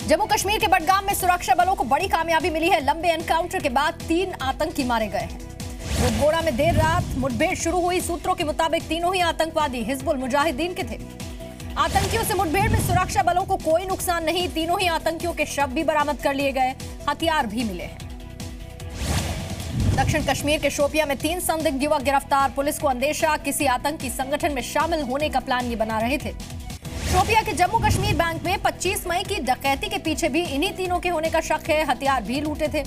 जम्मू कश्मीर के बडगाम में सुरक्षा बलों को बड़ी कामयाबी मिली है। लंबे एनकाउंटर के बाद 3 आतंकी मारे गए हैं। बुडगोड़ा में देर रात मुठभेड़ शुरू हुई। सूत्रों के मुताबिक तीनों ही आतंकवादी हिजबुल मुजाहिदीन के थे। आतंकियों से मुठभेड़ में सुरक्षा बलों को कोई नुकसान नहीं। तीनों ही आतंकियों के शव भी बरामद कर लिए गए, हथियार भी मिले हैं। दक्षिण कश्मीर के शोपिया में 3 संदिग्ध युवक गिरफ्तार। पुलिस को अंदेशा किसी आतंकी संगठन में शामिल होने का प्लान ये बना रहे थे। शोपिया के जम्मू कश्मीर बैंक में 25 मई की डकैती के पीछे भी इन्हीं तीनों के होने का शक है। हथियार भी लूटे थे।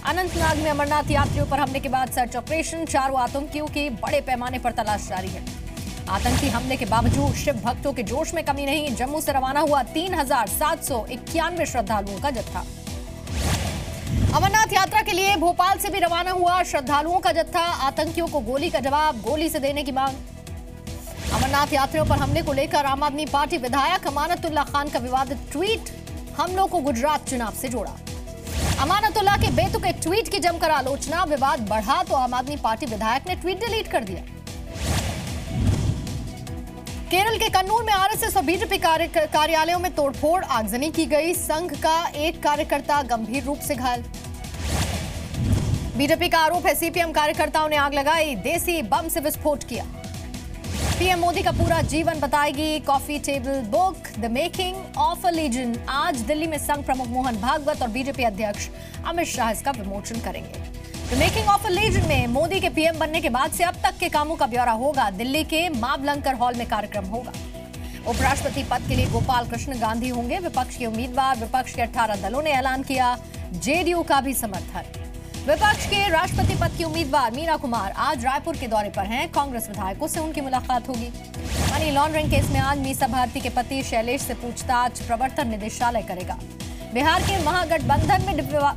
अनंतनाग में अमरनाथ यात्रियों पर हमले के बाद सर्च ऑपरेशन। 4 आतंकियों की बड़े पैमाने पर तलाश जारी है। आतंकी हमले के बावजूद शिव भक्तों के जोश में कमी नहीं। जम्मू से रवाना हुआ 3791 श्रद्धालुओं का जत्था। अमरनाथ यात्रा के लिए भोपाल से भी रवाना हुआ श्रद्धालुओं का जत्था। आतंकियों को गोली का जवाब गोली से देने की मांग। अमरनाथ यात्रियों पर हमले को लेकर आम आदमी पार्टी विधायक अमानतुल्लाह खान का विवादित ट्वीट हमलों को गुजरात चुनाव से जोड़ा। अमानतुल्लाह के बेतुके ट्वीट की जमकर आलोचना। विवाद बढ़ा तो आम आदमी पार्टी विधायक ने ट्वीट डिलीट कर दिया। केरल के कन्नूर में आरएसएस और बीजेपी कार्यालयों में तोड़फोड़, आगजनी की गई। संघ का एक कार्यकर्ता गंभीर रूप से घायल। बीजेपी का आरोप है सीपीएम कार्यकर्ताओं ने आग लगाई, देसी बम से विस्फोट किया। पीएम मोदी का पूरा जीवन बताएगी coffee table book the making of a legend. आज दिल्ली में संघ प्रमुख मोहन भागवत और बीजेपी अध्यक्ष अमित शाह इसका विमोचन करेंगे। The making of a legend में मोदी के पीएम बनने के बाद से अब तक के कामों का ब्यौरा होगा। दिल्ली के मावलंकर हॉल में कार्यक्रम होगा। उपराष्ट्रपति पद के लिए गोपाल कृष्ण गांधी होंगे विपक्ष के उम्मीदवार। विपक्ष के 18 दलों ने ऐलान किया जेडीयू का भी समर्थन। विपक्ष के राष्ट्रपति पद की उम्मीदवार मीरा कुमार आज रायपुर के दौरे पर हैं। कांग्रेस विधायकों से उनकी मुलाकात होगी। मनी लॉन्ड्रिंग केस में आज मीसा भारती के पति शैलेश से पूछताछ प्रवर्तन निदेशालय करेगा। बिहार के महागठबंधन में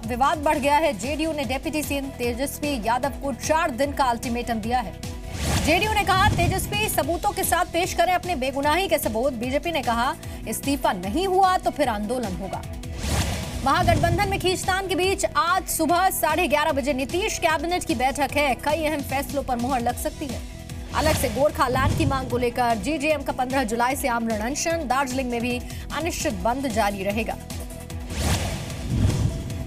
विवाद बढ़ गया है। जेडीयू ने डिप्टी सीएम तेजस्वी यादव को 4 दिन का अल्टीमेटम दिया है। जेडीयू ने कहा तेजस्वी सबूतों के साथ पेश करें अपने बेगुनाही के सबूत। बीजेपी ने कहा इस्तीफा नहीं हुआ तो फिर आंदोलन होगा। महागठबंधन में खींचतान के बीच आज सुबह 11:30 बजे नीतीश कैबिनेट की बैठक है। कई अहम फैसलों पर मुहर लग सकती है। अलग से गोरखा लैंड की मांग को लेकर जीजेएम का 15 जुलाई से आमरण अनशन। दार्जिलिंग में भी अनिश्चित बंद जारी रहेगा।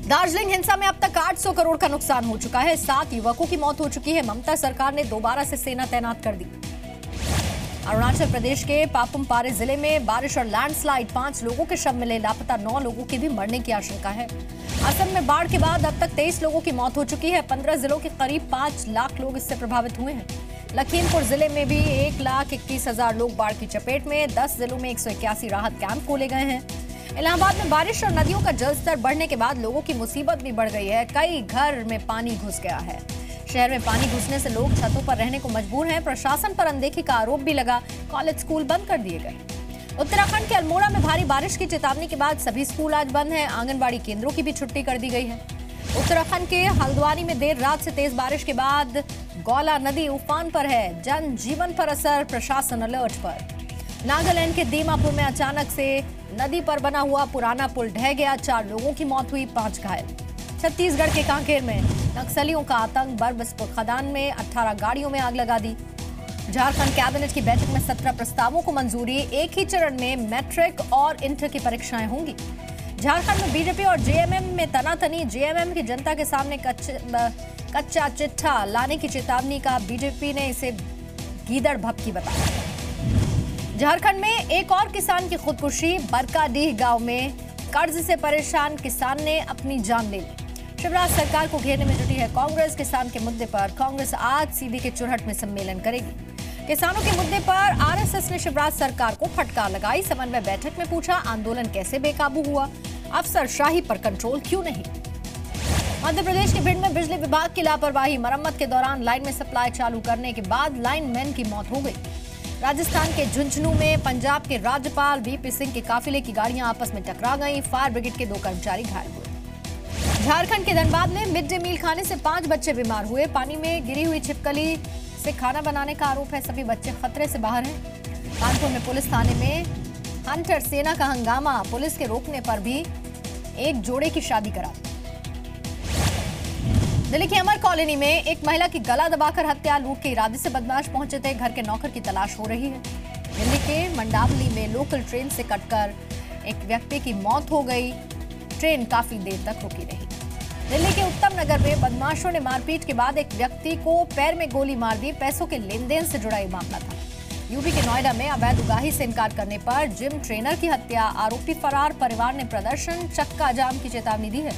दार्जिलिंग हिंसा में अब तक 800 करोड़ का नुकसान हो चुका है। 7 युवकों की मौत हो चुकी है। ममता सरकार ने दोबारा से सेना तैनात कर दी। अरुणाचल प्रदेश के पापुम पारे जिले में बारिश और लैंडस्लाइड, 5 लोगों के शव मिले। लापता 9 लोगों की भी मरने की आशंका है। असम में बाढ़ के बाद अब तक 23 लोगों की मौत हो चुकी है। 15 जिलों के करीब 5 लाख लोग इससे प्रभावित हुए हैं। लखीमपुर जिले में भी 1,21,000 लोग बाढ़ की चपेट में। 10 जिलों में 181 राहत कैंप खोले गए हैं। इलाहाबाद में बारिश और नदियों का जलस्तर बढ़ने के बाद लोगों की मुसीबत भी बढ़ गई है। कई घर में पानी घुस गया है। शहर में पानी घुसने से लोग छतों पर रहने को मजबूर हैं। प्रशासन पर अनदेखी का आरोप भी लगा। कॉलेज स्कूल बंद कर दिए गए। उत्तराखंड के अल्मोड़ा में भारी बारिश की चेतावनी के बाद सभी स्कूल आज बंद हैं। आंगनबाड़ी केंद्रों की भी छुट्टी कर दी गई है। उत्तराखंड के हल्द्वानी में देर रात से तेज बारिश के बाद गौला नदी उफान पर है। जनजीवन पर असर, प्रशासन अलर्ट पर। नागालैंड के दीमापुर में अचानक से नदी पर बना हुआ पुराना पुल ढह गया। 4 लोगों की मौत हुई, 5 घायल। छत्तीसगढ़ के कांकेर में नक्सलियों का आतंक। बरबसपुर खदान में 18 गाड़ियों में आग लगा दी। झारखंड कैबिनेट की बैठक में 17 प्रस्तावों को मंजूरी। एक ही चरण में मैट्रिक और इंटर की परीक्षाएं होंगी। झारखंड में बीजेपी और जेएमएम में तनातनी। जेएमएम की जनता के सामने कच्चा चिट्ठा लाने की चेतावनी का। बीजेपी ने इसे गीदड़ भपकी बताया। झारखंड में एक और किसान की खुदकुशी। बरकाडीह गांव में कर्ज से परेशान किसान ने अपनी जान ले ली। शिवराज सरकार को घेरने में जुटी है कांग्रेस। किसान के मुद्दे पर कांग्रेस आज सीधी के चुरहट में सम्मेलन करेगी। किसानों के मुद्दे पर आरएसएस ने शिवराज सरकार को फटकार लगाई। समन्वय बैठक में पूछा आंदोलन कैसे बेकाबू हुआ, अफसरशाही पर कंट्रोल क्यों नहीं। मध्य प्रदेश के भिंड में बिजली विभाग की लापरवाही। मरम्मत के दौरान लाइन में सप्लाई चालू करने के बाद लाइनमैन की मौत हो गई। राजस्थान के झुंझुनू में पंजाब के राज्यपाल वीपी सिंह के काफिले की गाड़ियां आपस में टकरा गईं। फायर ब्रिगेड के 2 कर्मचारी घायल हुए। झारखंड के धनबाद में मिड डे मील खाने से 5 बच्चे बीमार हुए। पानी में गिरी हुई छिपकली से खाना बनाने का आरोप है। सभी बच्चे खतरे से बाहर हैं। कानपुर में पुलिस थाने में हंटर सेना का हंगामा। पुलिस के रोकने पर भी एक जोड़े की शादी करा दी। दिल्ली की अमर कॉलोनी में एक महिला की गला दबाकर हत्या। लूट के इरादे से बदमाश पहुंचे थे। घर के नौकर की तलाश हो रही है। दिल्ली के मंडावली में लोकल ट्रेन से कटकर एक व्यक्ति की मौत हो गई। ट्रेन काफी देर तक रुकी रही। दिल्ली के उत्तम नगर में बदमाशों ने मारपीट के बाद एक व्यक्ति को पैर में गोली मार दी। पैसों के लेन देन से जुड़ा ये मामला था। यूपी के नोएडा में अवैध उगाही से इनकार करने पर जिम ट्रेनर की हत्या, आरोपी फरार, परिवार ने प्रदर्शन, चक्का जाम की चेतावनी दी है।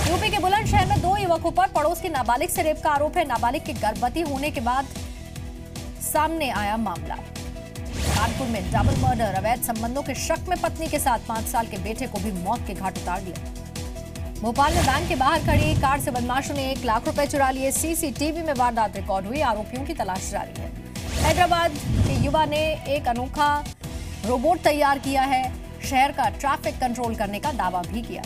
यूपी के बुलंदशहर में 2 युवकों पर पड़ोस की नाबालिग से रेप का आरोप है। नाबालिग के गर्भवती होने के बाद सामने आया मामला। कानपुर में डबल मर्डर, अवैध संबंधों के शक में पत्नी के साथ 5 साल के बेटे को भी मौत के घाट उतार दिया। भोपाल में बैंक के बाहर खड़ी कार से बदमाशों ने 1 लाख रुपए चुरा लिए। सीसीटीवी में वारदात रिकॉर्ड हुई। आरोपियों की तलाश जारी है। हैदराबाद के युवा ने एक अनोखा रोबोट तैयार किया है। शहर का ट्रैफिक कंट्रोल करने का दावा भी किया।